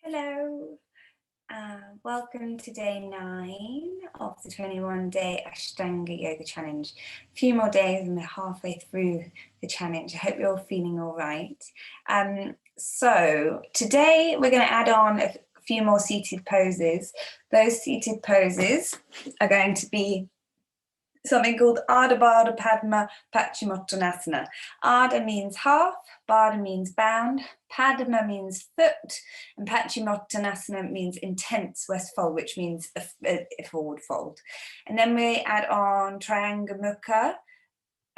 Hello, welcome to day 9 of the 21-day Ashtanga Yoga Challenge. A few more days and we're halfway through the challenge. I hope you're all feeling all right. So today we're going to add on a few more seated poses. Those seated poses are going to be something called Ardha Baddha Padma Paschimottanasana. Ardha means half, Baddha means bound, Padma means foot, and Paschimottanasana means intense west fold, which means a forward fold. And then we add on Triangamukha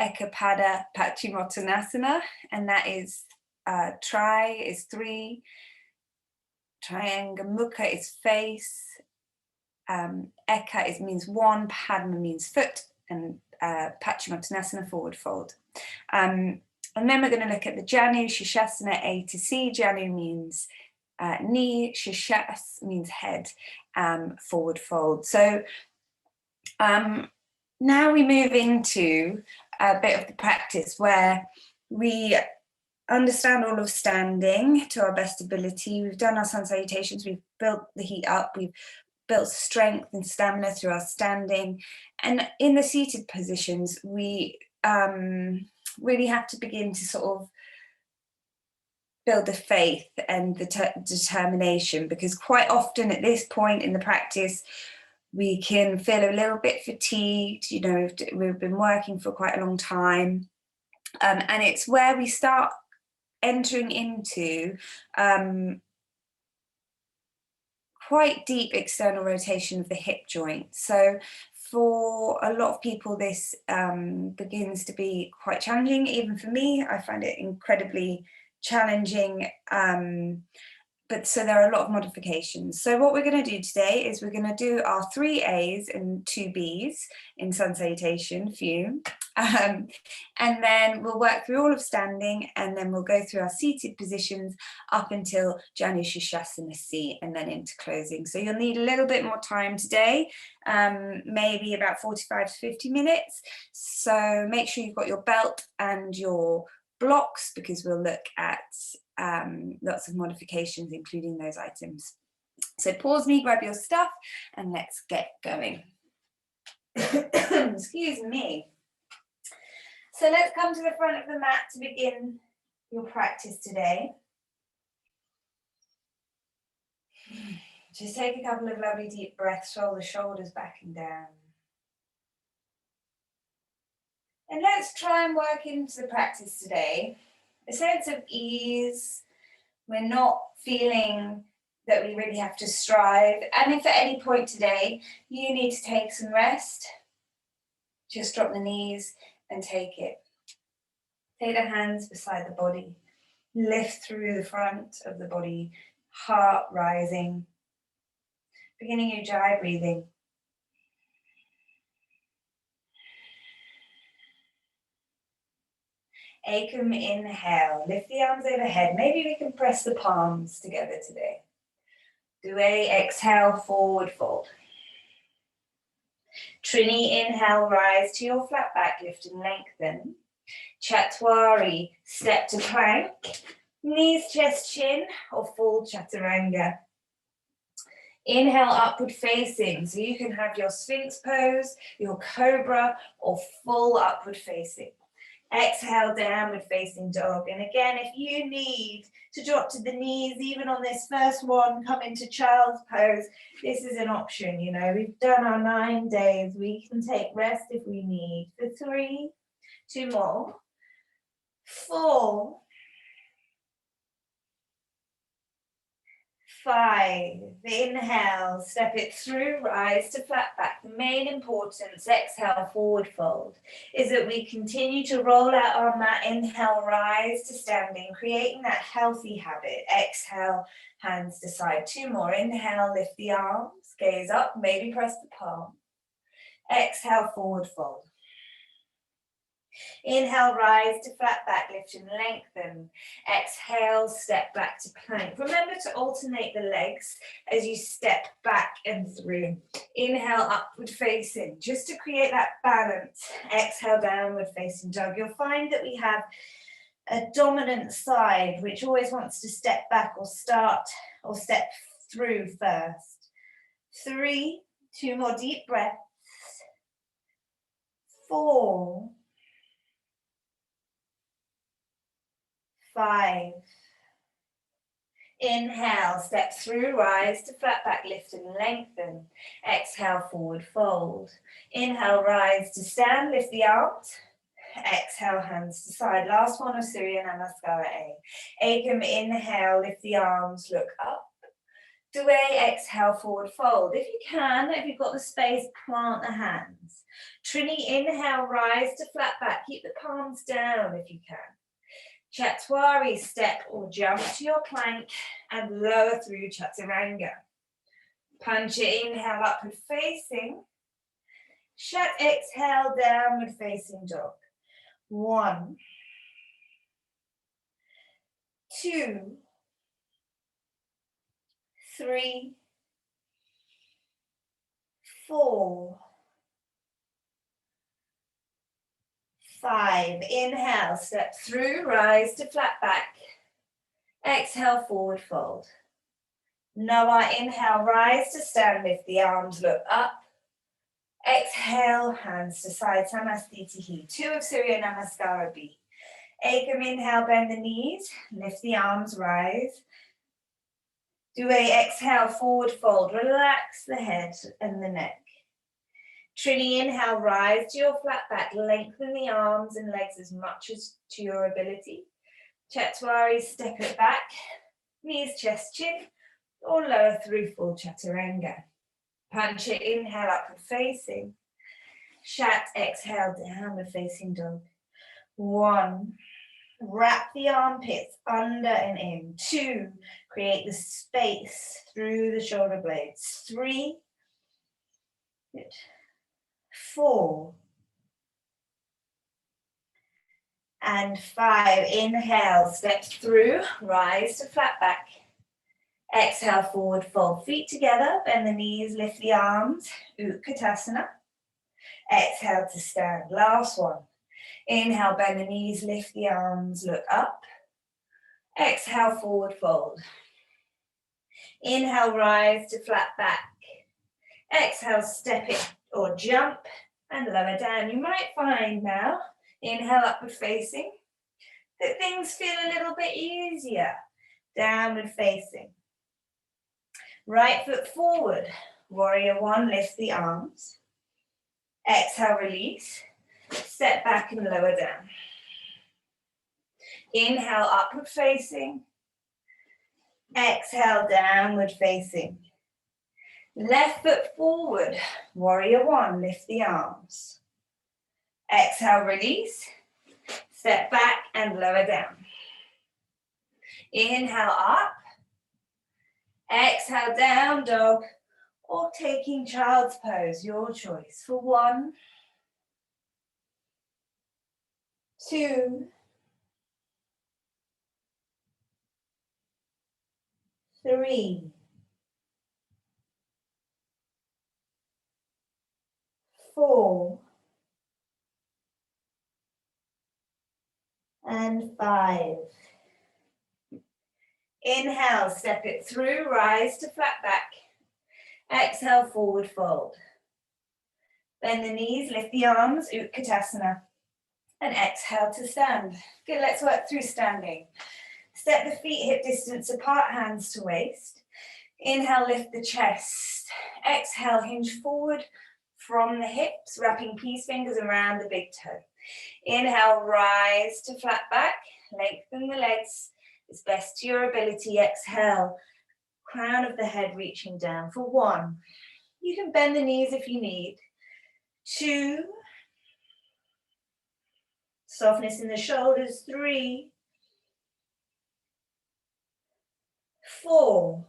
Ekapada Paschimottanasana, and that is tri is 3, Triangamukha is face, Eka means 1, Padma means foot, and Paschimottanasana forward fold. And then we're going to look at the Janu Shirshasana A to C. Janu means knee, Shirshas means head, forward fold. So now we move into a bit of the practice where we understand all of standing to our best ability. We've done our sun salutations, we've built the heat up, we've built strength and stamina through our standing, and in the seated positions we really have to begin to sort of build the faith and the determination, because quite often at this point in the practice we can feel a little bit fatigued. You know, we've been working for quite a long time, and it's where we start entering into quite deep external rotation of the hip joint. So for a lot of people this begins to be quite challenging. Even for me, I find it incredibly challenging, but so there are a lot of modifications. So what we're going to do today is we're going to do our 3 A's and 2 B's in sun salutation for you, and then we'll work through all of standing, and then we'll go through our seated positions up until Janu Shirshasana C, and then into closing. So you'll need a little bit more time today, maybe about 45 to 50 minutes. So make sure you've got your belt and your blocks, because we'll look at lots of modifications, including those items. So pause me, grab your stuff, and let's get going. Excuse me. So let's come to the front of the mat to begin your practice today. Just take a couple of lovely deep breaths, roll the shoulders back and down. And let's try and work into the practice today a sense of ease. We're not feeling that we really have to strive. And if at any point today you need to take some rest, just drop the knees and take it. Take the hands beside the body. Lift through the front of the body, heart rising. Beginning your Ujjayi breathing. Ekam, inhale, lift the arms overhead. Maybe we can press the palms together today. Due, exhale, forward fold. Trini, inhale, rise to your flat back, lift and lengthen. Chatwari, step to plank. Knees, chest, chin, or full chaturanga. Inhale, upward facing. So you can have your Sphinx pose, your cobra, or full upward facing. Exhale, downward facing dog. And again, if you need to drop to the knees, even on this first one, come into child's pose, this is an option. You know, we've done our 9 days. We can take rest if we need. For 3, 2 more, 4, 5, inhale, step it through, rise to flat back. The main importance, exhale, forward fold, is that we continue to roll out our mat. Inhale, rise to standing, creating that healthy habit. Exhale, hands to side. 2 more, inhale, lift the arms, gaze up, maybe press the palm. Exhale, forward fold. Inhale, rise to flat back, lift and lengthen. Exhale, step back to plank. Remember to alternate the legs as you step back and through. Inhale, upward facing, just to create that balance. Exhale, downward facing dog. You'll find that we have a dominant side, which always wants to step back or start or step through first. 3, 2 more deep breaths. 4, 5. Inhale, step through, rise to flat back, lift and lengthen. Exhale, forward fold. Inhale, rise to stand, lift the arms. Exhale, hands to side. Last one of Surya Namaskara A. Ekam, inhale, lift the arms, look up. Dway, exhale, forward fold. If you can, if you've got the space, plant the hands. Trini, inhale, rise to flat back. Keep the palms down if you can. Chatwari, step or jump to your plank and lower through Chaturanga. Pancha, inhale, upward facing. Shat, exhale, downward facing dog. 1, 2, 3, 4, 5. Inhale, step through, rise to flat back. Exhale, forward fold. Noah, inhale, rise to stand, lift the arms, look up. Exhale, hands to side, Samastitihi. 2 of Surya Namaskara B. Ekam, inhale, bend the knees, lift the arms, rise. Do a exhale, forward fold, relax the head and the neck. Trini, inhale, rise to your flat back, lengthen the arms and legs as much as to your ability. Chatwari, step it back, knees, chest, chin, or lower through full Chaturanga. Pancha, inhale, upward facing. Shat, exhale, downward facing dog. 1, wrap the armpits under and in. 2, create the space through the shoulder blades. 3, good. 4, and 5. Inhale, step through, rise to flat back. Exhale, forward fold, feet together, bend the knees, lift the arms, Utkatasana. Exhale to stand, last one. Inhale, bend the knees, lift the arms, look up. Exhale, forward fold. Inhale, rise to flat back. Exhale, step it or jump and lower down. You might find now, inhale, upward facing, that things feel a little bit easier. Downward facing. Right foot forward. Warrior 1, lift the arms. Exhale, release. Step back and lower down. Inhale, upward facing. Exhale, downward facing. Left foot forward. Warrior 1, lift the arms. Exhale, release. Step back and lower down. Inhale, up. Exhale, down dog, or taking child's pose, your choice. For 1, 2, 3, 4, and 5. Inhale, step it through, rise to flat back. Exhale, forward fold. Bend the knees, lift the arms, Utkatasana. And exhale to stand. Good, let's work through standing. Step the feet hip distance apart, hands to waist. Inhale, lift the chest. Exhale, hinge forward from the hips, wrapping peace fingers around the big toe. Inhale, rise to flat back, lengthen the legs as best to your ability. Exhale, crown of the head reaching down. For 1, you can bend the knees if you need. 2, softness in the shoulders. 3, 4,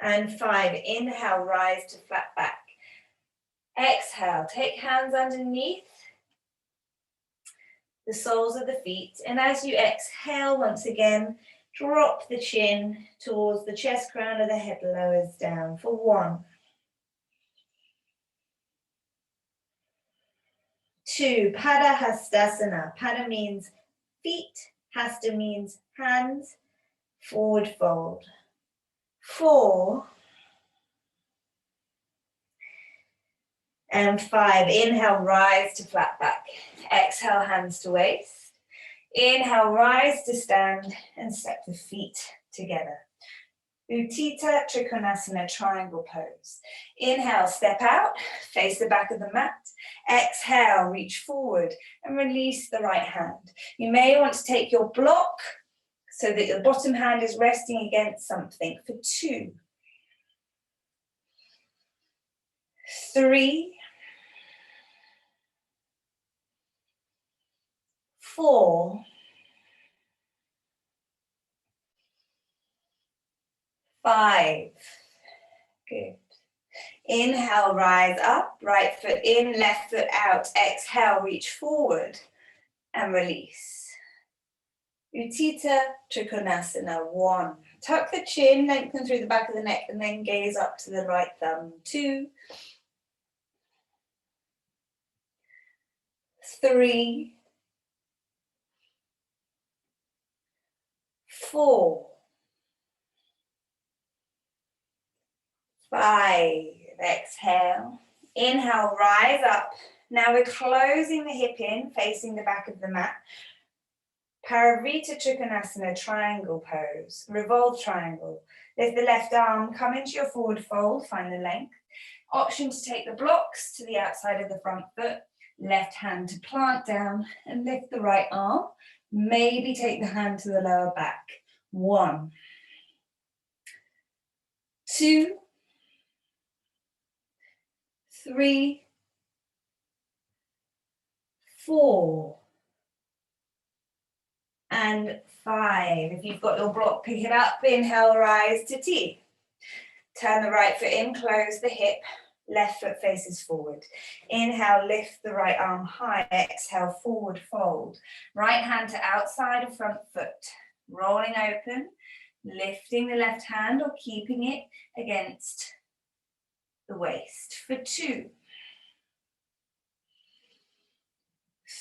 and 5. Inhale, rise to flat back. Exhale, take hands underneath the soles of the feet. And as you exhale, once again, drop the chin towards the chest, crown of the head lowers down. For 1, 2, Pada Hastasana. Pada means feet, Hasta means hands, forward fold. 4 and 5. Inhale, rise to flat back. Exhale, hands to waist. Inhale, rise to stand and step the feet together. Utthita Trikonasana, triangle pose. Inhale, step out, face the back of the mat. Exhale, reach forward and release the right hand. You may want to take your block so that your bottom hand is resting against something for 2, 3, 4, 5. Good. Inhale, rise up, right foot in, left foot out. Exhale, reach forward and release. Utthita Trikonasana, 1. Tuck the chin, lengthen through the back of the neck, and then gaze up to the right thumb. 2, 3, 4, 5. Exhale. Inhale, rise up. Now we're closing the hip in, facing the back of the mat. Parivrtta Trikonasana, triangle pose. Revolve triangle. Lift the left arm, come into your forward fold, find the length. Option to take the blocks to the outside of the front foot. Left hand to plant down and lift the right arm. Maybe take the hand to the lower back. 1, 2, 3, 4, and 5. If you've got your block, pick it up. Inhale, rise to T. Turn the right foot in, close the hip. Left foot faces forward. Inhale, lift the right arm high. Exhale, forward fold. Right hand to outside of front foot. Rolling open, lifting the left hand or keeping it against the waist. For 2,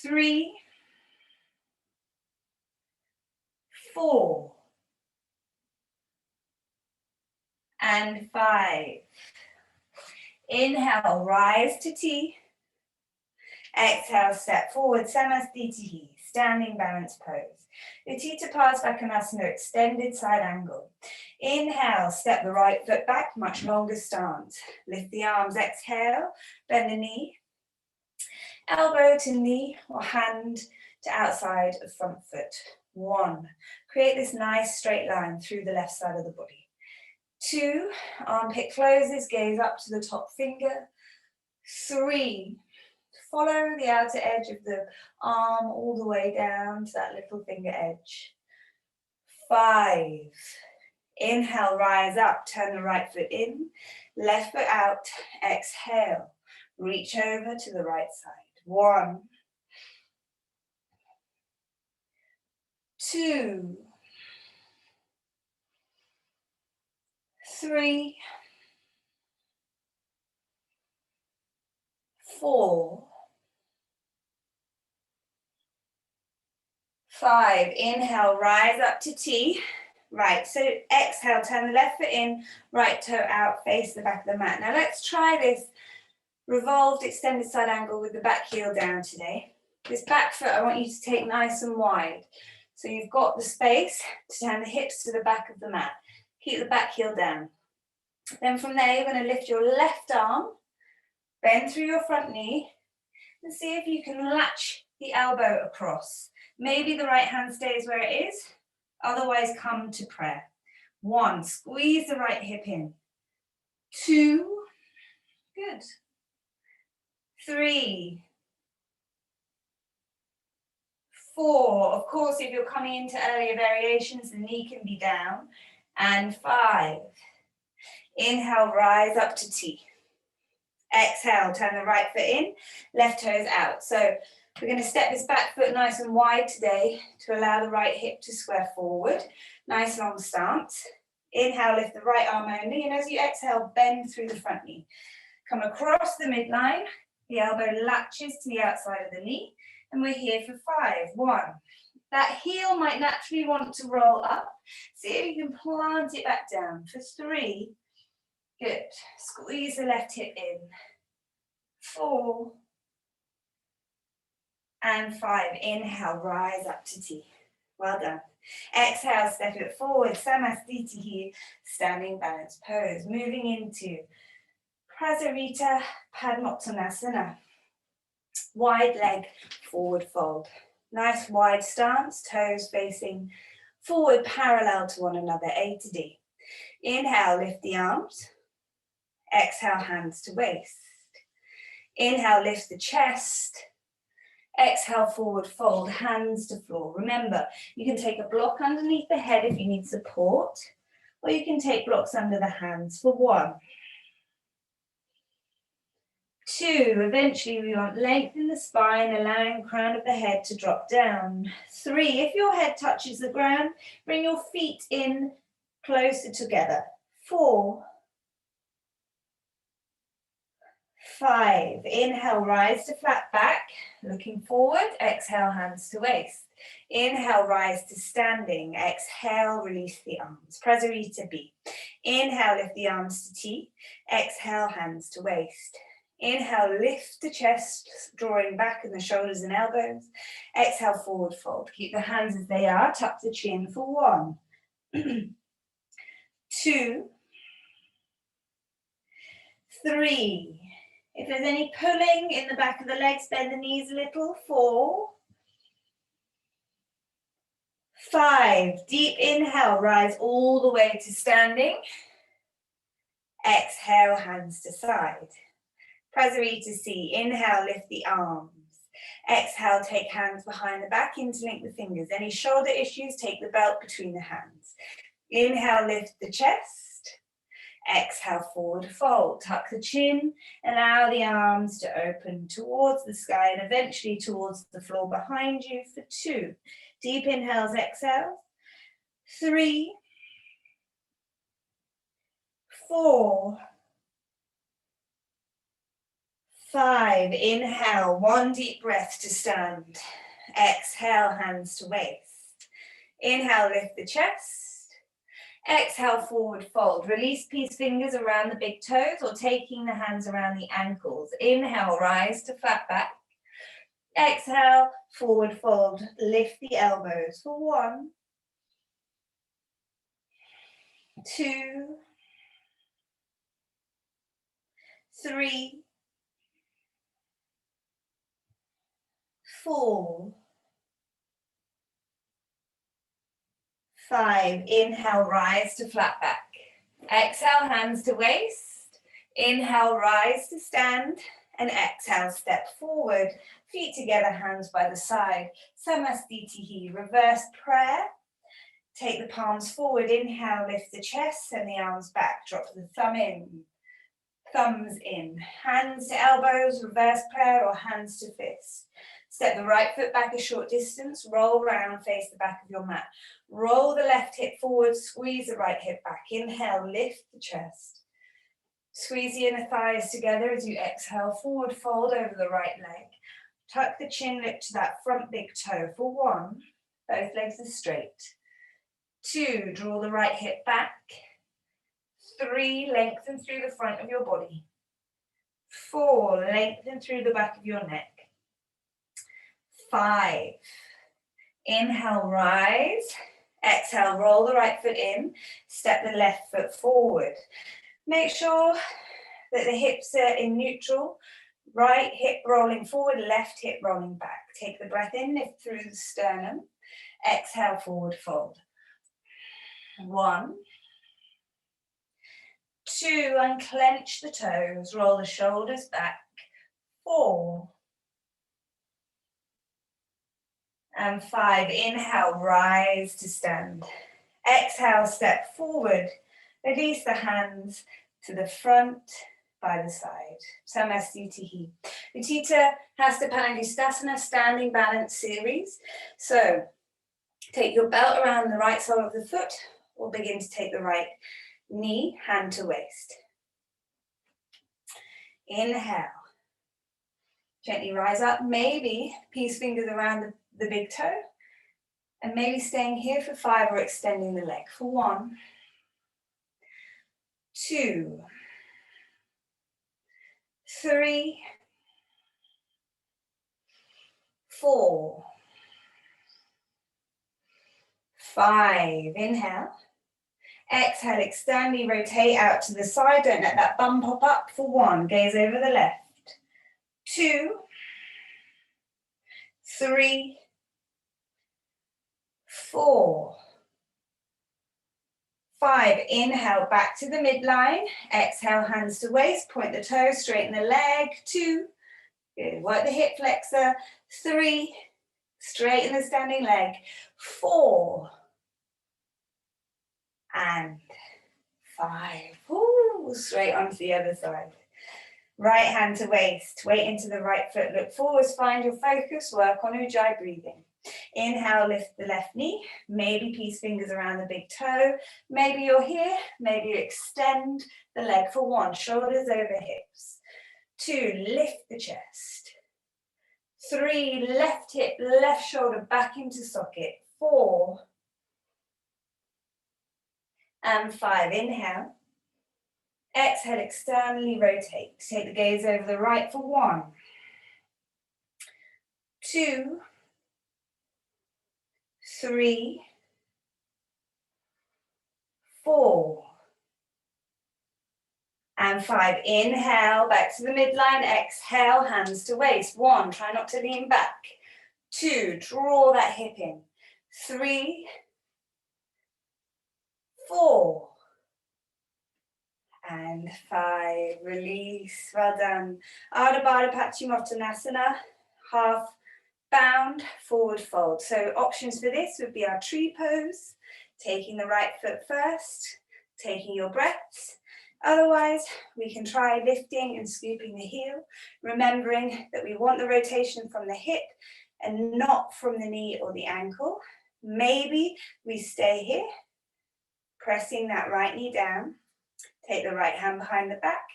3, 4, and 5. Inhale, rise to T. Exhale, step forward, Samastitihi, standing balance pose. Utthita Parsvakonasana, extended side angle. Inhale, step the right foot back, much longer stance. Lift the arms, exhale, bend the knee. Elbow to knee or hand to outside of front foot. 1, create this nice straight line through the left side of the body. 2, armpit closes, gaze up to the top finger. 3, follow the outer edge of the arm all the way down to that little finger edge. 5, inhale, rise up, turn the right foot in, left foot out, exhale, reach over to the right side. 1, 2, 3, 4, 5. Inhale, rise up to T. Right, so exhale, turn the left foot in, right toe out, face the back of the mat. Now let's try this revolved extended side angle with the back heel down today. This back foot I want you to take nice and wide. So you've got the space to turn the hips to the back of the mat. Keep the back heel down. Then from there, you're going to lift your left arm, bend through your front knee, and see if you can latch the elbow across. Maybe the right hand stays where it is, otherwise come to prayer. 1, squeeze the right hip in. 2, good. 3, 4, of course, if you're coming into earlier variations, the knee can be down. And 5, inhale, rise up to T. Exhale, turn the right foot in, left toes out. So we're going to step this back foot nice and wide today to allow the right hip to square forward. Nice long stance. Inhale, lift the right arm only, and as you exhale, bend through the front knee. Come across the midline, The elbow latches to the outside of the knee, and we're here for 5. 1. That heel might naturally want to roll up. See if you can plant it back down. For 3. Good. Squeeze the left hip in. 4. And 5. Inhale, rise up to T. Well done. Exhale, step it forward. Samastiti here. Standing balance pose. Moving into Prasarita Padmottanasana. Wide leg, forward fold. Nice wide stance, toes facing forward parallel to one another, A to D. Inhale, lift the arms. Exhale, hands to waist. Inhale, lift the chest. Exhale, forward fold, hands to floor. Remember, you can take a block underneath the head if you need support, or you can take blocks under the hands for 1. 2, eventually we want length in the spine, allowing crown of the head to drop down. 3, if your head touches the ground, bring your feet in closer together. 4, 5, inhale, rise to flat back, looking forward, exhale, hands to waist. Inhale, rise to standing, exhale, release the arms. Prasarita B. Inhale, lift the arms to T, exhale, hands to waist. Inhale, lift the chest, drawing back in the shoulders and elbows. Exhale, forward fold. Keep the hands as they are. Tuck the chin for 1. 2. 3. If there's any pulling in the back of the legs, bend the knees a little. 4. 5. Deep inhale, rise all the way to standing. Exhale, hands to side. Prasarita C. Inhale, lift the arms. Exhale, take hands behind the back, interlink the fingers. Any shoulder issues, take the belt between the hands. Inhale, lift the chest. Exhale, forward fold. Tuck the chin. Allow the arms to open towards the sky and eventually towards the floor behind you for 2. Deep inhales, exhales. 3. 4. 5, inhale, 1 deep breath to stand. Exhale, hands to waist. Inhale, lift the chest. Exhale, forward fold. Release peace fingers around the big toes or taking the hands around the ankles. Inhale, rise to flat back. Exhale, forward fold. Lift the elbows for 1. 2. 3. 4. 5. Inhale, rise to flat back. Exhale, hands to waist. Inhale, rise to stand. And exhale, step forward. Feet together, hands by the side. Samastitihi, reverse prayer. Take the palms forward. Inhale, lift the chest. Send the arms back. Drop the thumb in. Thumbs in. Hands to elbows, reverse prayer, or hands to fists. Step the right foot back a short distance, roll round, face the back of your mat. Roll the left hip forward, squeeze the right hip back. Inhale, lift the chest. Squeeze the inner thighs together as you exhale, forward fold over the right leg. Tuck the chin, lift to that front big toe for 1. Both legs are straight. 2, draw the right hip back. 3, lengthen through the front of your body. 4, lengthen through the back of your neck. 5, inhale, rise. Exhale, roll the right foot in. Step the left foot forward. Make sure that the hips are in neutral. Right hip rolling forward, left hip rolling back. Take the breath in, lift through the sternum. Exhale, forward fold. 1. 2, unclench the toes, roll the shoulders back. 4. And 5, inhale, rise to stand. Exhale, step forward. Release the hands to the front by the side. Samastitihi. Utthita Hasta Palangistasana, standing balance series. So take your belt around the right sole of the foot or begin to take the right knee, hand to waist. Inhale. Gently rise up, maybe peace fingers around the big toe, and maybe staying here for 5 or extending the leg for 1, 2, 3, 4, 5. Inhale. Exhale, externally rotate out to the side. Don't let that bum pop up for 1. Gaze over the left. 2, 3, 4, 5. Inhale, back to the midline. Exhale, hands to waist. Point the toes, straighten the leg. 2. Good. Work the hip flexor. 3. Straighten the standing leg. 4. And 5. Ooh, straight onto the other side. Right hand to waist, weight into the right foot, look forwards, find your focus, work on Ujjayi breathing. Inhale, lift the left knee, maybe peace fingers around the big toe, maybe you're here, maybe you extend the leg for 1, shoulders over hips. 2, lift the chest. 3, left hip, left shoulder back into socket. 4, and 5, inhale. Exhale, externally rotate. Take the gaze over the right for 1, 2, 3, 4, and 5. Inhale, back to the midline. Exhale, hands to waist. 1, try not to lean back. 2, draw that hip in. 3, 4, and 5. Release. Well done. Ardha Baddha Paschimottanasana, half bound, forward fold. So options for this would be our tree pose, taking the right foot first, taking your breaths. Otherwise, we can try lifting and scooping the heel, remembering that we want the rotation from the hip and not from the knee or the ankle. Maybe we stay here, pressing that right knee down. Take the right hand behind the back.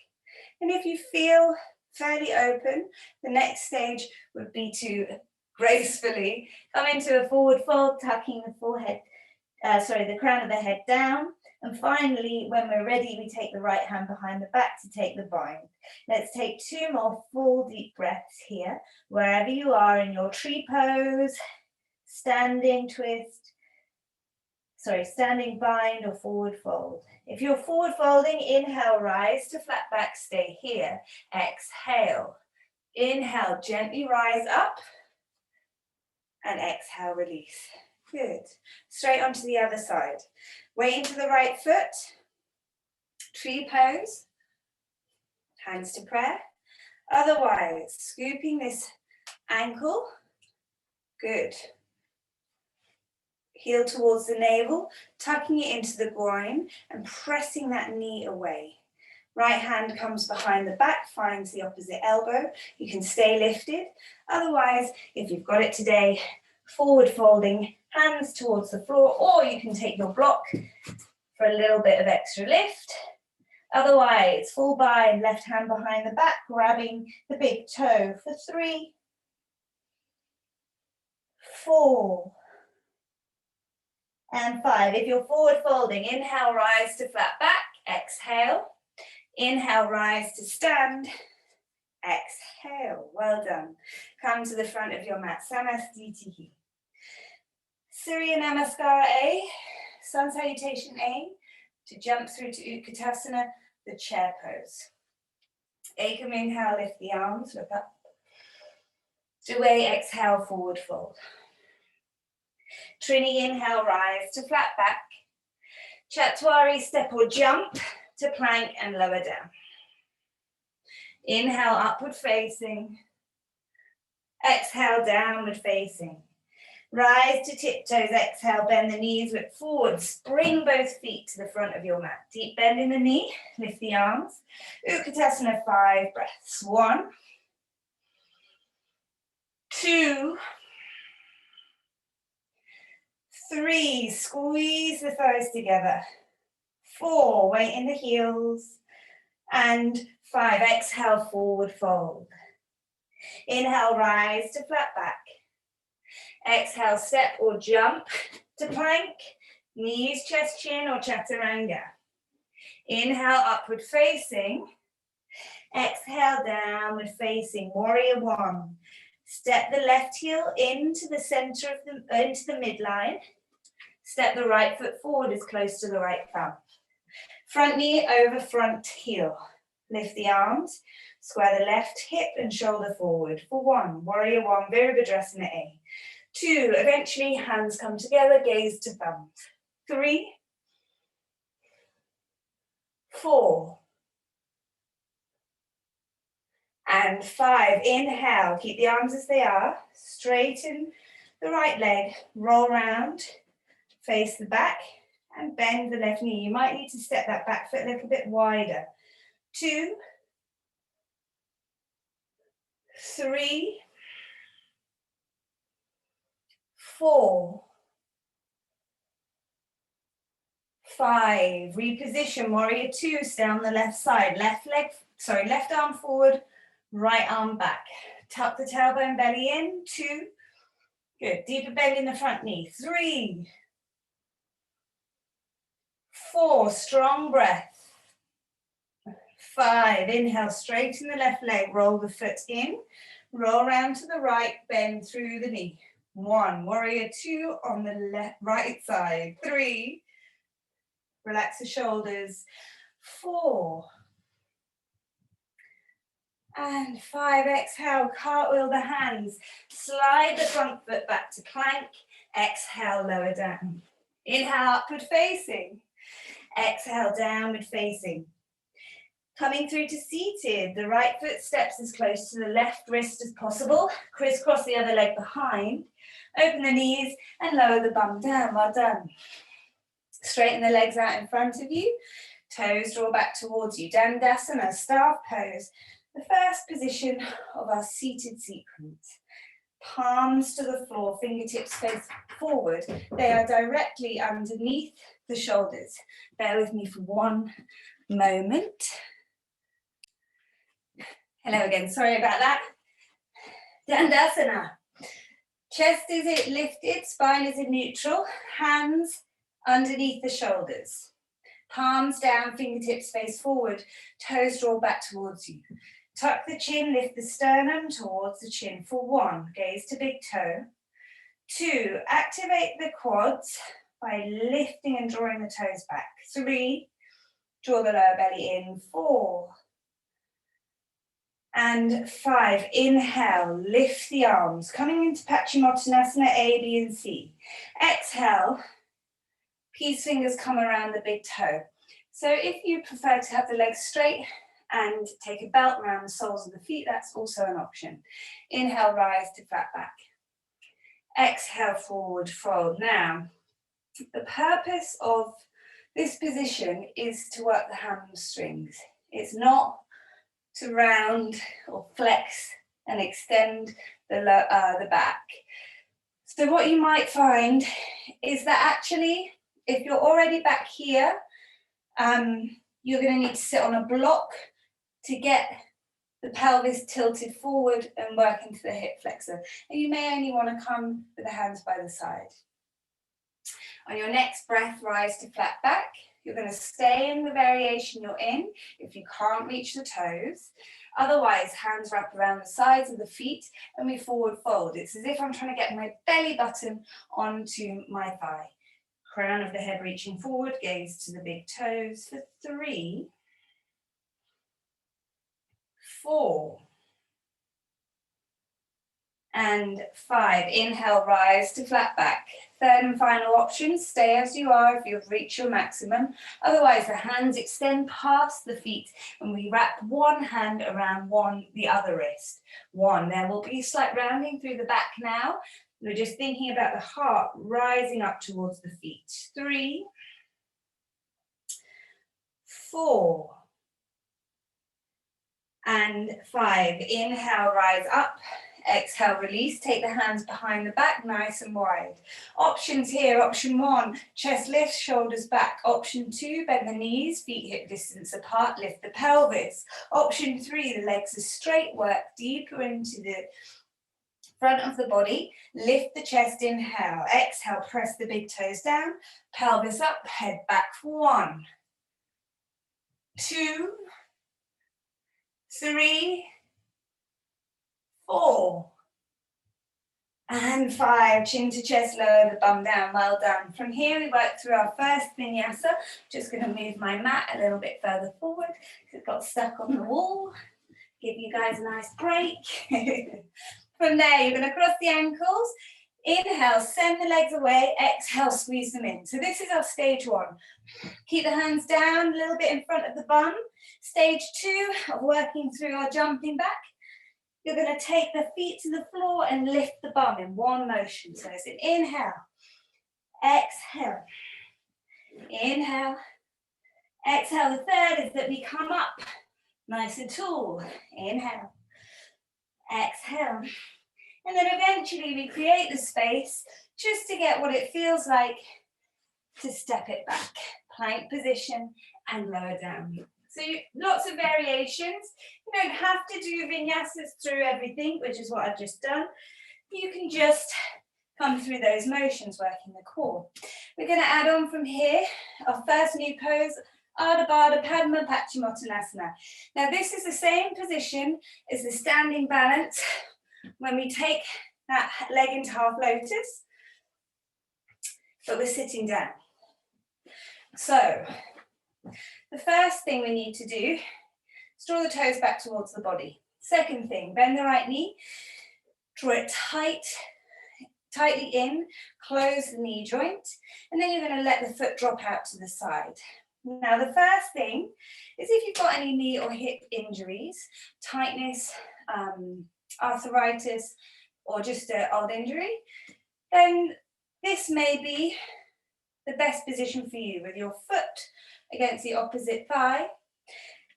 And if you feel fairly open, the next stage would be to gracefully come into a forward fold, tucking the the crown of the head down. And finally, when we're ready, we take the right hand behind the back to take the bind. Let's take 2 more full deep breaths here, wherever you are in your tree pose, standing twist, standing bind or forward fold. If you're forward folding, inhale, rise to flat back, stay here. Exhale. Inhale, gently rise up. And exhale, release. Good. Straight onto the other side. Weight into the right foot. Tree pose. Hands to prayer. Otherwise, scooping this ankle. Good. Heel towards the navel, tucking it into the groin and pressing that knee away. Right hand comes behind the back, finds the opposite elbow. You can stay lifted. Otherwise, if you've got it today, forward folding, hands towards the floor, or you can take your block for a little bit of extra lift. Otherwise, full bind, left hand behind the back, grabbing the big toe for 3, 4, and 5. If you're forward folding, inhale, rise to flat back, exhale. Inhale, rise to stand, exhale. Well done. Come to the front of your mat, Samastitihi. Surya Namaskara A, Sun Salutation A, to jump through to Utkatasana, the chair pose. Ekam inhale, lift the arms, look up. Dvay, exhale, forward fold. Trini, inhale, rise to flat back. Chatwari, step or jump to plank and lower down. Inhale, upward facing. Exhale, downward facing. Rise to tiptoes, exhale, bend the knees, look forwards. Bring both feet to the front of your mat. Deep bend in the knee, lift the arms. Utkatasana, 5 breaths. 1, 2, 3, squeeze the thighs together. 4, weight in the heels. And 5, exhale, forward fold. Inhale, rise to flat back. Exhale, step or jump to plank. Knees, chest, chin or chaturanga. Inhale, upward facing. Exhale, downward facing, warrior one. Step the left heel into the center of into the midline. Step the right foot forward as close to the right thumb. Front knee over front heel. Lift the arms. Square the left hip and shoulder forward. For one, warrior one, Virabhadrasana A. Two, eventually hands come together, gaze to thumbs. Three, four, and five. Inhale, keep the arms as they are. Straighten the right leg, roll round, face the back, and bend the left knee. You might need to step that back foot a little bit wider. Two, three, four, five. Reposition, warrior two, stay on the left side. Left arm forward, right arm back. Tuck the tailbone, belly in. Two, good. Deeper bend in the front knee. Three, four, strong breath. Five, inhale, straighten the left leg, roll the foot in, roll around to the right, bend through the knee. One, warrior two on the right side. Three, relax the shoulders. Four, and five. Exhale, cartwheel the hands, slide the front foot back to plank. Exhale, lower down. Inhale, upward facing. Exhale, downward facing. Coming through to seated, the right foot steps as close to the left wrist as possible. Crisscross the other leg behind. Open the knees and lower the bum down. Well done. Straighten the legs out in front of you. Toes draw back towards you. Dandasana, staff pose. The first position of our seated sequence. Palms to the floor, fingertips face forward. They are directly underneath the shoulders. Bear with me for one moment. Hello again, sorry about that. Dandasana. Chest is lifted, spine is in neutral, hands underneath the shoulders. Palms down, fingertips face forward, toes draw back towards you. Tuck the chin, lift the sternum towards the chin for one, gaze to big toe. Two, activate the quads by lifting and drawing the toes back. Three, draw the lower belly in. Four, and five. Inhale, lift the arms, coming into Paschimottanasana A, B, and C. Exhale, peace fingers come around the big toe. So if you prefer to have the legs straight and take a belt around the soles of the feet, that's also an option. Inhale, rise to flat back. Exhale, forward fold. Now, the purpose of this position is to work the hamstrings. It's not to round or flex and extend the back. So what you might find is that actually, if you're already back here, you're going to need to sit on a block to get the pelvis tilted forward and work into the hip flexor. And you may only want to come with the hands by the side. On your next breath, rise to flat back. You're going to stay in the variation you're in if you can't reach the toes. Otherwise, hands wrap around the sides of the feet and we forward fold. It's as if I'm trying to get my belly button onto my thigh. Crown of the head reaching forward, gaze to the big toes for 3, 4, and 5. Inhale, rise to flat back. Third and final option, stay as you are if you've reached your maximum. Otherwise, the hands extend past the feet and we wrap one hand around the other wrist. 1. There will be a slight rounding through the back now. We're just thinking about the heart rising up towards the feet. 3, 4, and 5. Inhale, rise up. Exhale, release. Take the hands behind the back, nice and wide. Options here. Option 1, chest lifts, shoulders back. Option 2, bend the knees, feet hip distance apart, lift the pelvis. Option 3, the legs are straight, work deeper into the front of the body, lift the chest, inhale. Exhale, press the big toes down, pelvis up, head back for 1, 2, 3, 4, and 5. Chin to chest, lower the bum down, well done. From here we work through our first vinyasa. Just going to move my mat a little bit further forward because it got stuck on the wall. Give you guys a nice break. From there, you're going to cross the ankles. Inhale, send the legs away. Exhale, squeeze them in. So this is our stage 1. Keep the hands down a little bit in front of the bum. Stage 2 of working through our jumping back. You're going to take the feet to the floor and lift the bum in one motion. So it's an inhale, exhale, inhale, exhale. The third is that we come up nice and tall. Inhale, exhale. And then eventually we create the space just to get what it feels like to step it back. Plank position and lower down. So lots of variations. You don't have to do vinyasas through everything, which is what I've just done. You can just come through those motions, working the core. We're going to add on from here our first new pose, Ardha Baddha Padma Paschimottanasana. Now this is the same position as the standing balance when we take that leg into half lotus, but we're sitting down. So the first thing we need to do is draw the toes back towards the body. Second thing, bend the right knee, draw it tightly in, close the knee joint, and then you're going to let the foot drop out to the side. Now the first thing is if you've got any knee or hip injuries, tightness, arthritis, or just an old injury, then this may be the best position for you with your foot against the opposite thigh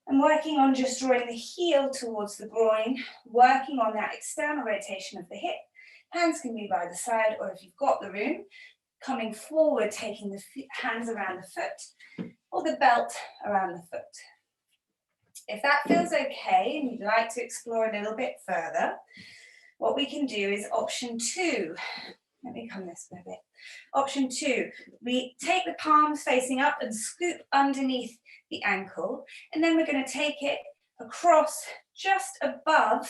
and working on just drawing the heel towards the groin, working on that external rotation of the hip. Hands can be by the side, or if you've got the room, coming forward, taking the hands around the foot or the belt around the foot. If that feels okay and you'd like to explore a little bit further, what we can do is option 2. Let me come this way a bit. Option 2, we take the palms facing up and scoop underneath the ankle, and then we're going to take it across just above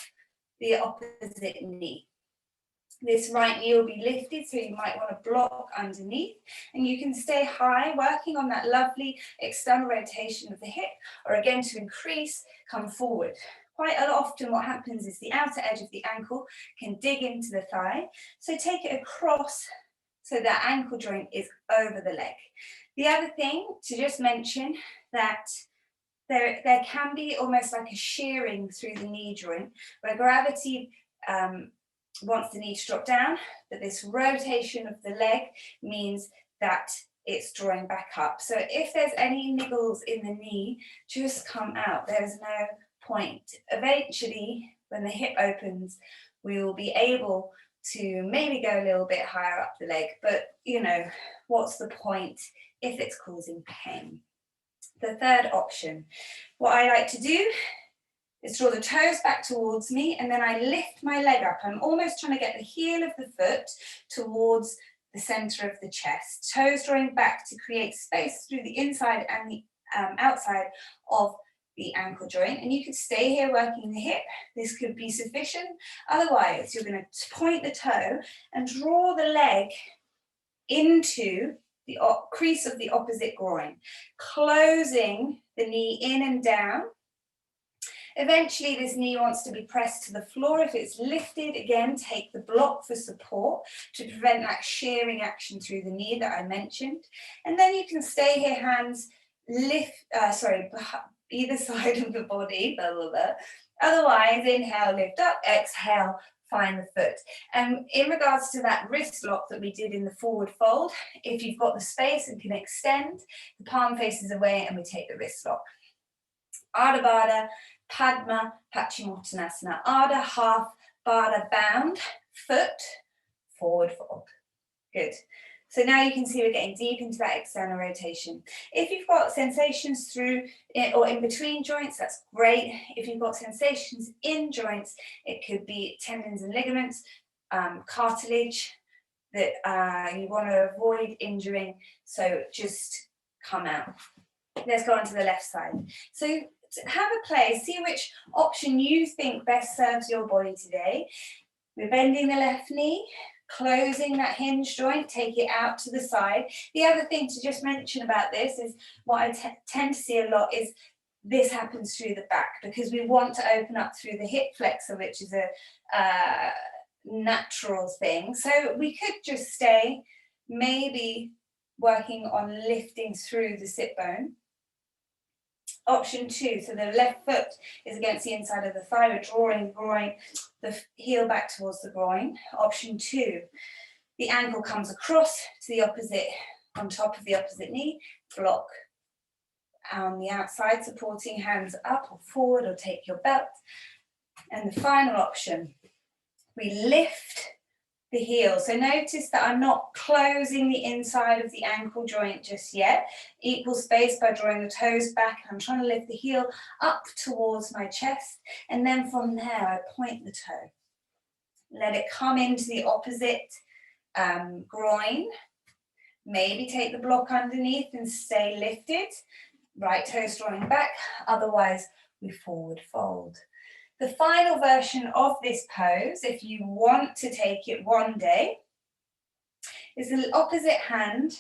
the opposite knee. This right knee will be lifted, so you might want to block underneath, and you can stay high, working on that lovely external rotation of the hip, or again to increase, come forward. Quite often what happens is the outer edge of the ankle can dig into the thigh, so take it across so that ankle joint is over the leg. The other thing to just mention that there can be almost like a shearing through the knee joint where gravity wants the knee to drop down, but this rotation of the leg means that it's drawing back up. So if there's any niggles in the knee, just come out. There's no point. Eventually, when the hip opens, we will be able to maybe go a little bit higher up the leg, but you know, what's the point if it's causing pain? The third option, what I like to do is draw the toes back towards me, and then I lift my leg up. I'm almost trying to get the heel of the foot towards the center of the chest. Toes drawing back to create space through the inside and the outside of the ankle joint. And you could stay here working the hip. This could be sufficient. Otherwise, you're going to point the toe and draw the leg into the crease of the opposite groin, closing the knee in and down. Eventually, this knee wants to be pressed to the floor. If it's lifted, again, take the block for support to prevent that shearing action through the knee that I mentioned. And then you can stay here, hands either side of the body, blah, blah, blah. Otherwise, inhale, lift up, exhale, find the foot. And in regards to that wrist lock that we did in the forward fold, if you've got the space and can extend, the palm faces away and we take the wrist lock. Ardha Baddha Padma Paschimottanasana. Ardha, half, Bada bound, foot, forward fold. Good. So now you can see we're getting deep into that external rotation. If you've got sensations through or in between joints, that's great. If you've got sensations in joints, it could be tendons and ligaments, cartilage that you want to avoid injuring. So just come out. Let's go on to the left side. So have a play, see which option you think best serves your body today. We're bending the left knee, closing that hinge joint, take it out to the side. The other thing to just mention about this is what I tend to see a lot is this happens through the back because we want to open up through the hip flexor, which is a natural thing. So we could just stay maybe working on lifting through the sit bone. Option 2, so the left foot is against the inside of the thigh, we're drawing the groin, the heel back towards the groin. Option 2, the ankle comes across to the opposite, on top of the opposite knee, block on the outside, supporting hands up or forward or take your belt. And the final option, we lift the heel. So notice that I'm not closing the inside of the ankle joint just yet. Equal space by drawing the toes back. I'm trying to lift the heel up towards my chest. And then from there, I point the toe. Let it come into the opposite groin. Maybe take the block underneath and stay lifted. Right toes drawing back. Otherwise, we forward fold. The final version of this pose, if you want to take it one day, is the opposite hand,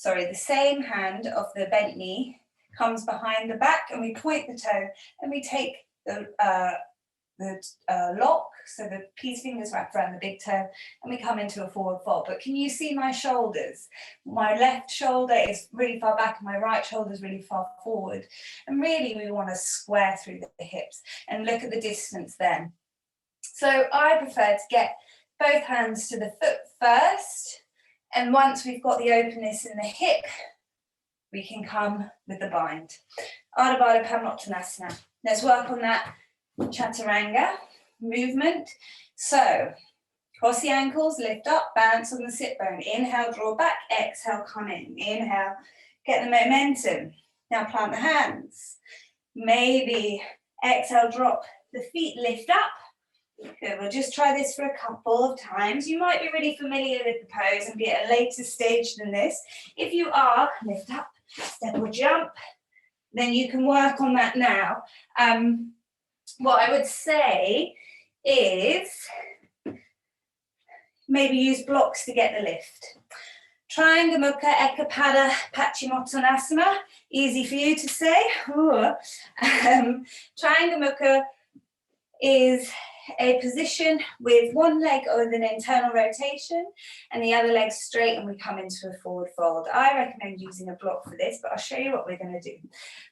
the same hand of the bent knee comes behind the back and we point the toe and we take the lock, so the peace fingers wrap around the big toe and we come into a forward fold. But can you see my shoulders? My left shoulder is really far back and my right shoulder is really far forward. And really we want to square through the hips and look at the distance then. So I prefer to get both hands to the foot first, and once we've got the openness in the hip, we can come with the bind. Ardha Baddha Padmottanasana. Let's work on that chaturanga movement. So cross the ankles, lift up, balance on the sit bone. Inhale, draw back, exhale, come in. Inhale, get the momentum. Now plant the hands. Maybe exhale, drop the feet, lift up. Good, we'll just try this for a couple of times. You might be really familiar with the pose and be at a later stage than this. If you are, lift up, step or jump, then you can work on that now. What I would say is maybe use blocks to get the lift. Triangamukha Ekapada Paschimottanasana, easy for you to say. Triangamukha is a position with one leg with an internal rotation and the other leg straight, and we come into a forward fold. I recommend using a block for this, but I'll show you what we're going to do.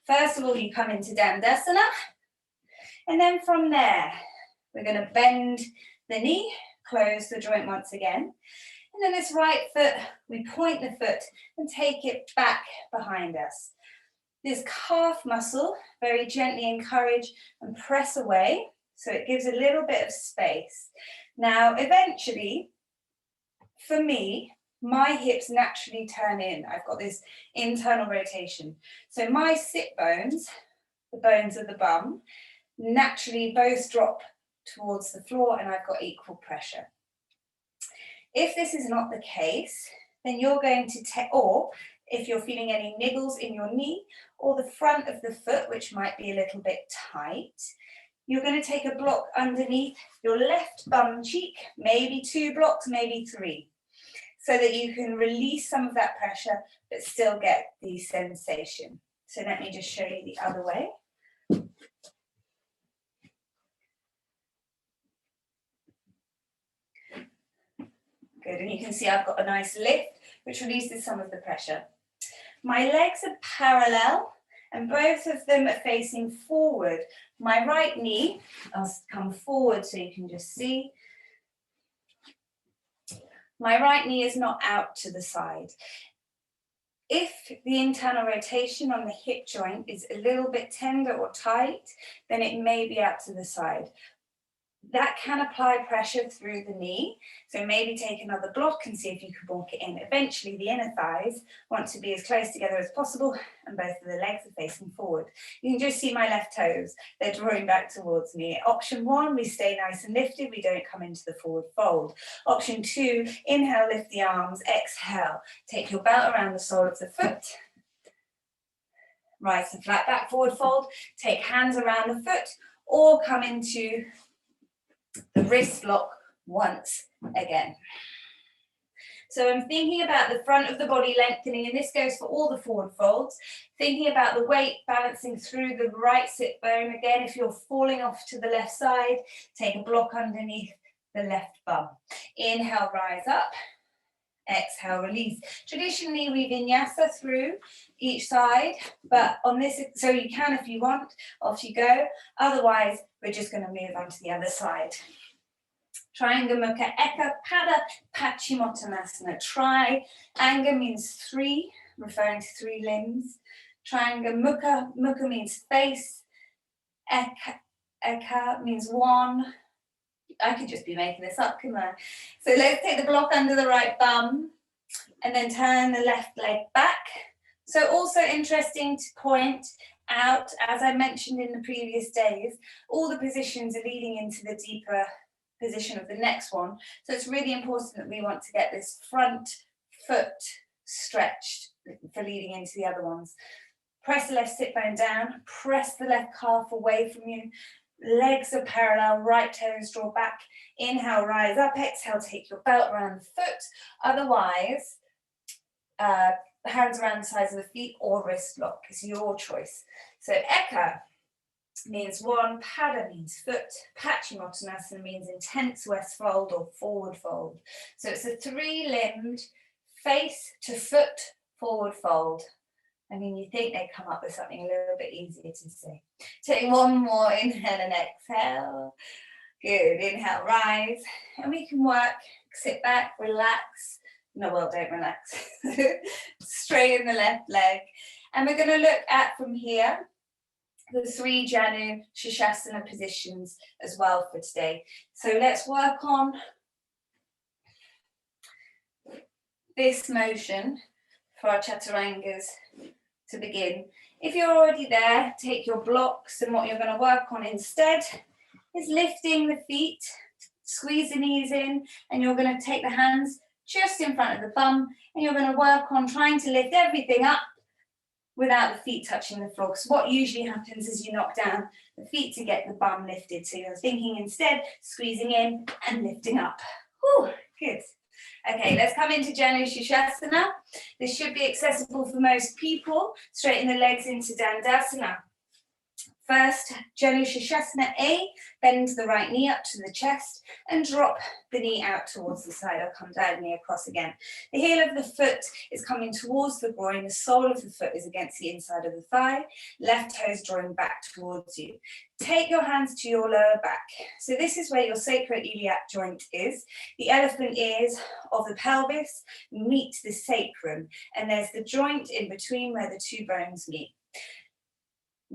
First of all, you come into Dandasana, and then from there, we're going to bend the knee, close the joint once again, and then this right foot, we point the foot and take it back behind us. This calf muscle, very gently encourage and press away, so it gives a little bit of space. Now, eventually, for me, my hips naturally turn in. I've got this internal rotation. So my sit bones, the bones of the bum, naturally both drop towards the floor and I've got equal pressure. If this is not the case, then you're going to or if you're feeling any niggles in your knee or the front of the foot, which might be a little bit tight, you're going to take a block underneath your left bum cheek, maybe 2 blocks, maybe 3, so that you can release some of that pressure but still get the sensation. So let me just show you the other way. Good, and you can see I've got a nice lift, which releases some of the pressure. My legs are parallel, and both of them are facing forward. My right knee, I'll come forward so you can just see. My right knee is not out to the side. If the internal rotation on the hip joint is a little bit tender or tight, then it may be out to the side. That can apply pressure through the knee. So maybe take another block and see if you can walk it in. Eventually, the inner thighs want to be as close together as possible, and both of the legs are facing forward. You can just see my left toes. They're drawing back towards me. Option 1, we stay nice and lifted. We don't come into the forward fold. Option 2, inhale, lift the arms. Exhale, take your belt around the sole of the foot. Rise to flat back forward fold. Take hands around the foot, or come into the wrist lock once again. So I'm thinking about the front of the body lengthening, and this goes for all the forward folds. Thinking about the weight balancing through the right sit bone. Again, if you're falling off to the left side, take a block underneath the left bum. Inhale, rise up. Exhale, release. Traditionally, we vinyasa through each side, but on this, so you can if you want, off you go. Otherwise, we're just going to move on to the other side. Trianga Mukha Eka Pada Paschimottanasana. Trianga means 3, referring to 3 limbs. Trianga Mukha means face. Eka means 1. I could just be making this up, couldn't I? So let's take the block under the right bum and then turn the left leg back. So also interesting to point out, as I mentioned in the previous days, all the positions are leading into the deeper position of the next one. So it's really important that we want to get this front foot stretched for leading into the other ones. Press the left sit bone down, press the left calf away from you. Legs are parallel, right toes draw back. Inhale, rise up. Exhale, take your belt around the foot. Otherwise, hands around the sides of the feet or wrist lock is your choice. So Eka means 1, Pada means foot, Paschimottanasana means intense west fold or forward fold. So it's a 3-limbed face to foot forward fold. I mean, you think they come up with something a little bit easier to say. Take one more, inhale and exhale. Good, inhale, rise. And we can work, sit back, relax. No, well, don't relax. Straighten the left leg. And we're gonna look at, from here, the 3 Janu Shirshasana positions as well for today. So let's work on this motion for our Chaturangas to begin. If you're already there, take your blocks, and what you're going to work on instead is lifting the feet, squeeze the knees in, and you're going to take the hands just in front of the bum, and you're going to work on trying to lift everything up without the feet touching the floor. Because what usually happens is you knock down the feet to get the bum lifted. So you're thinking instead, squeezing in and lifting up. Whew, good. Okay, let's come into Janu Shirshasana. This should be accessible for most people. Straighten the legs into Dandasana. First, Janu Shirshasana A, bend the right knee up to the chest and drop the knee out towards the side. I'll come diagonally across again. The heel of the foot is coming towards the groin. The sole of the foot is against the inside of the thigh. Left toe is drawing back towards you. Take your hands to your lower back. So this is where your sacroiliac joint is. The elephant ears of the pelvis meet the sacrum, and there's the joint in between where the 2 bones meet.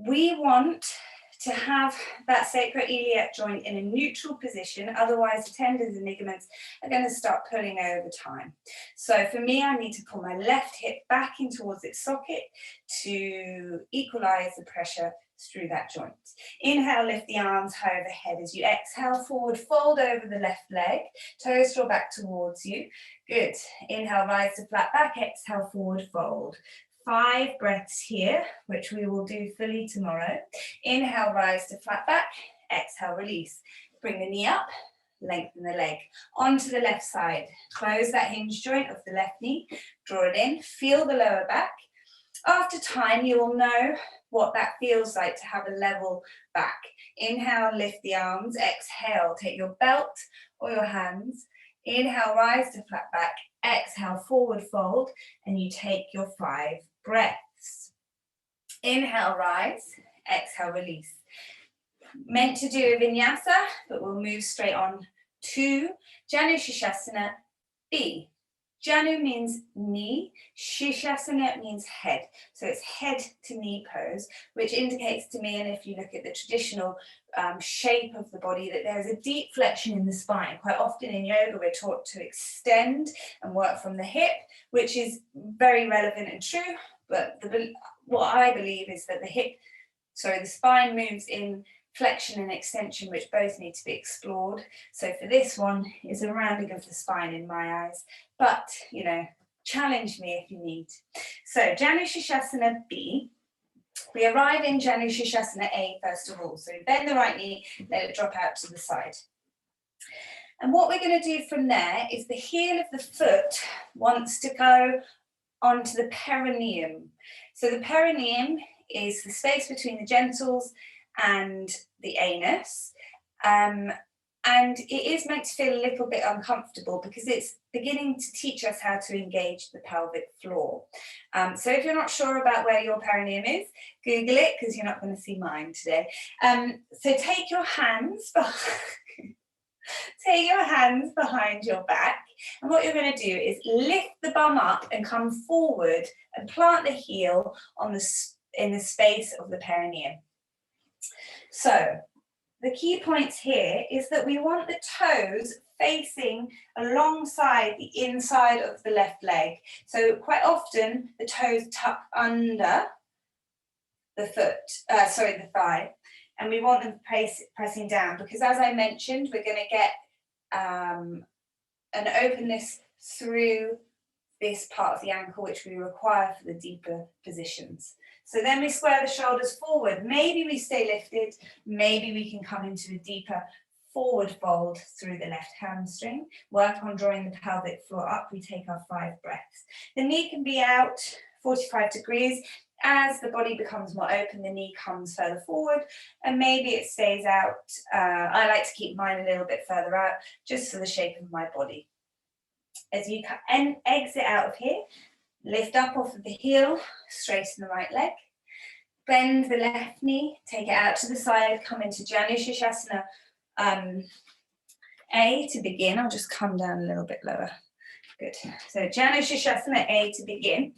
We want to have that sacroiliac joint in a neutral position, otherwise the tendons and ligaments are going to start pulling over time. So for me, I need to pull my left hip back in towards its socket to equalize the pressure through that joint. Inhale, lift the arms high overhead. As you exhale, forward fold over the left leg, toes draw back towards you. Good. Inhale, rise to flat back. Exhale, forward fold. 5 breaths here, which we will do fully tomorrow. Inhale, rise to flat back. Exhale, release. Bring the knee up, lengthen the leg. Onto the left side. Close that hinge joint of the left knee. Draw it in. Feel the lower back. After time, you will know what that feels like to have a level back. Inhale, lift the arms. Exhale, take your belt or your hands. Inhale, rise to flat back. Exhale, forward fold, and you take your 5 breaths. Inhale, rise. Exhale, release. Meant to do a vinyasa, but we'll move straight on to Janu Shirshasana B. Janu means knee, Shishasana means head. So it's head to knee pose, which indicates to me, and if you look at the traditional shape of the body, that there is a deep flexion in the spine. Quite often in yoga, we're taught to extend and work from the hip, which is very relevant and true. But what I believe is that the spine moves in flexion and extension, which both need to be explored. So for this one, is a rounding of the spine in my eyes. But, you know, challenge me if you need. So Janu Shishasana B. We arrive in Janu Shishasana A first of all. So we bend the right knee, let it drop out to the side. And what we're going to do from there is the heel of the foot wants to go onto the perineum. So the perineum is the space between the genitals and the anus. And it is meant to feel a little bit uncomfortable because it's beginning to teach us how to engage the pelvic floor. So if you're not sure about where your perineum is, Google it because you're not going to see mine today. So take your hands behind your back, and what you're going to do is lift the bum up and come forward and plant the heel in the space of the perineum. So the key points here is that we want the toes facing alongside the inside of the left leg. So quite often the toes tuck under the thigh, and we want them pressing down because, as I mentioned, we're going to get an openness through this part of the ankle, which we require for the deeper positions. So then we square the shoulders forward. Maybe we stay lifted. Maybe we can come into a deeper forward fold through the left hamstring. Work on drawing the pelvic floor up. We take our 5 breaths. The knee can be out 45 degrees. As the body becomes more open, the knee comes further forward, and maybe it stays out. I like to keep mine a little bit further out, just for the shape of my body. As you exit out of here, lift up off of the heel, straighten the right leg, bend the left knee, take it out to the side, come into Janu Shishasana A to begin. I'll just come down a little bit lower. Good. So Janu Shishasana A to begin.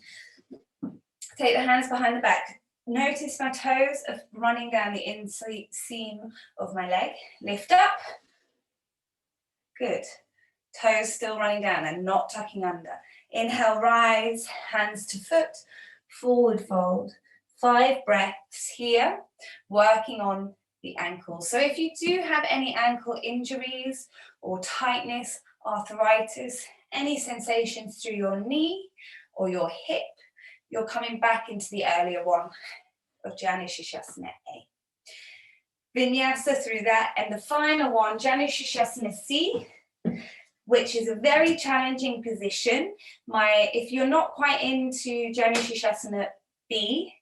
Take the hands behind the back. Notice my toes are running down the inseam of my leg. Lift up. Good. Toes still running down and not tucking under. Inhale, rise, hands to foot, forward fold. 5 breaths here, working on the ankle. So if you do have any ankle injuries or tightness, arthritis, any sensations through your knee or your hip, you're coming back into the earlier one of Janu Shishasana A. Vinyasa through that, and the final one, Janu Shishasana C, which is a very challenging position. If you're not quite into Janu Shishasana B,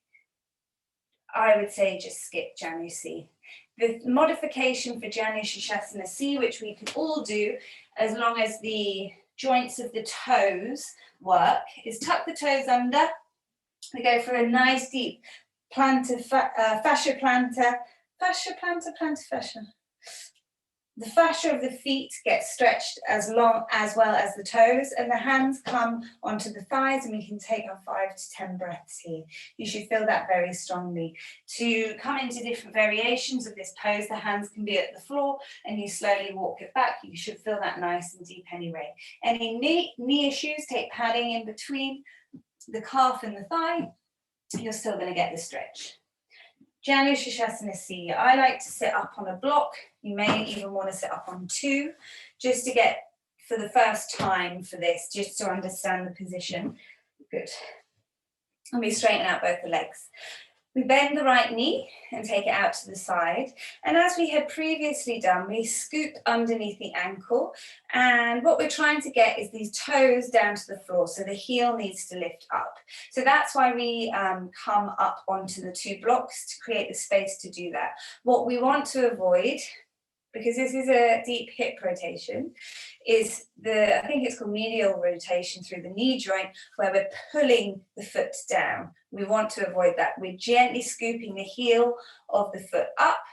I would say just skip Janu C. The modification for Janu Shishasana C, which we can all do as long as the joints of the toes work, is tuck the toes under. We go for a nice deep plantar fascia plantar. The fascia of the feet gets stretched as well as the toes, and the hands come onto the thighs, and we can take our 5 to 10 breaths here. You should feel that very strongly. To come into different variations of this pose, the hands can be at the floor, and you slowly walk it back. You should feel that nice and deep anyway. Any knee issues, take padding in between the calf and the thigh. You're still going to get the stretch. Janu Shishasana C. I like to sit up on a block. You may even want to sit up on 2, just to get, for the first time for this, just to understand the position. Good. And we straighten out both the legs. We bend the right knee and take it out to the side. And as we had previously done, we scoop underneath the ankle. And what we're trying to get is these toes down to the floor. So the heel needs to lift up. So that's why we come up onto the 2 blocks to create the space to do that. What we want to avoid, because this is a deep hip rotation, is I think it's called medial rotation through the knee joint, where we're pulling the foot down. We want to avoid that. We're gently scooping the heel of the foot up.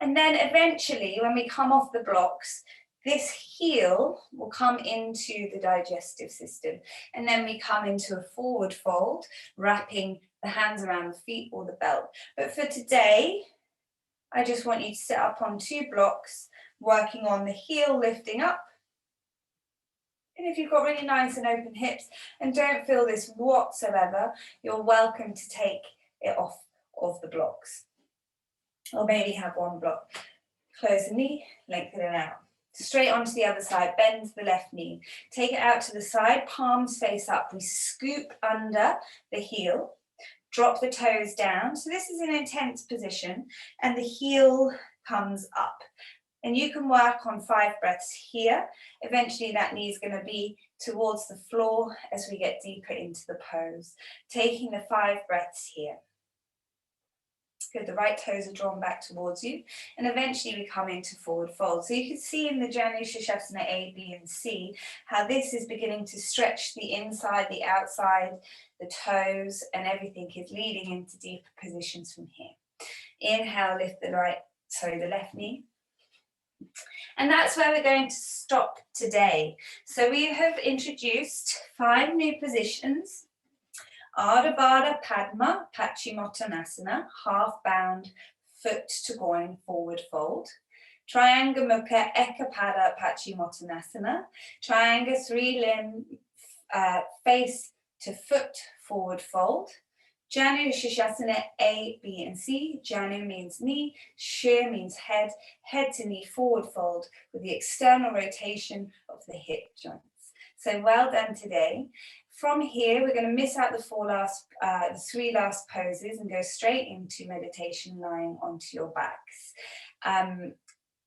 And then eventually, when we come off the blocks, This heel will come into the digestive system, and then we come into a forward fold, wrapping the hands around the feet or the belt. But for today, I just want you to sit up on 2 blocks, working on the heel lifting up. And if you've got really nice and open hips and don't feel this whatsoever, you're welcome to take it off of the blocks. Or maybe have 1 block. Close the knee, lengthen it out. Straight onto the other side, bend the left knee. Take it out to the side, palms face up. We scoop under the heel, drop the toes down. So this is an intense position, and the heel comes up. And you can work on 5 breaths here. Eventually that knee is going to be towards the floor as we get deeper into the pose. Taking the 5 breaths here. Good, the right toes are drawn back towards you, and eventually we come into forward fold. So you can see in the Janu Shirshasana A, B, and C how this is beginning to stretch the inside, the outside, the toes, and everything is leading into deeper positions from here. Inhale, lift the left knee. And that's where we're going to stop today. So we have introduced 5 new positions. Ardha Baddha Padma Paschimottanasana, half bound, foot to groin, forward fold. Trianga Mukha Ekapada Paschimottanasana, triangle 3-limb, face to foot, forward fold. Janu Shirshasana A, B, and C. Janu means knee, Shir means head, head to knee, forward fold with the external rotation of the hip joints. So well done today. From here, we're going to miss out the 3 last poses and go straight into meditation lying onto your backs.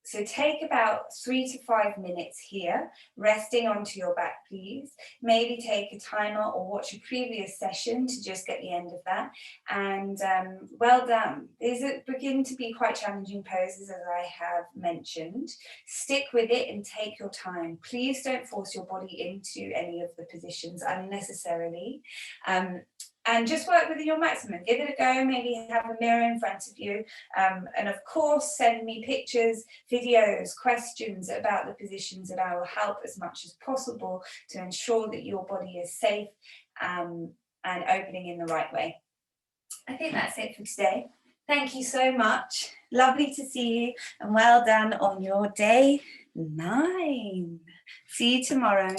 So take about 3 to 5 minutes here, resting onto your back, please. Maybe take a timer or watch a previous session to just get the end of that. And well done. These begin to be quite challenging poses, as I have mentioned. Stick with it and take your time. Please don't force your body into any of the positions unnecessarily. And just work within your maximum. Give it a go. Maybe have a mirror in front of you. And of course, send me pictures, videos, questions about the positions, and I will help as much as possible to ensure that your body is safe and opening in the right way. I think that's it for today. Thank you so much. Lovely to see you, and well done on your day 9. See you tomorrow.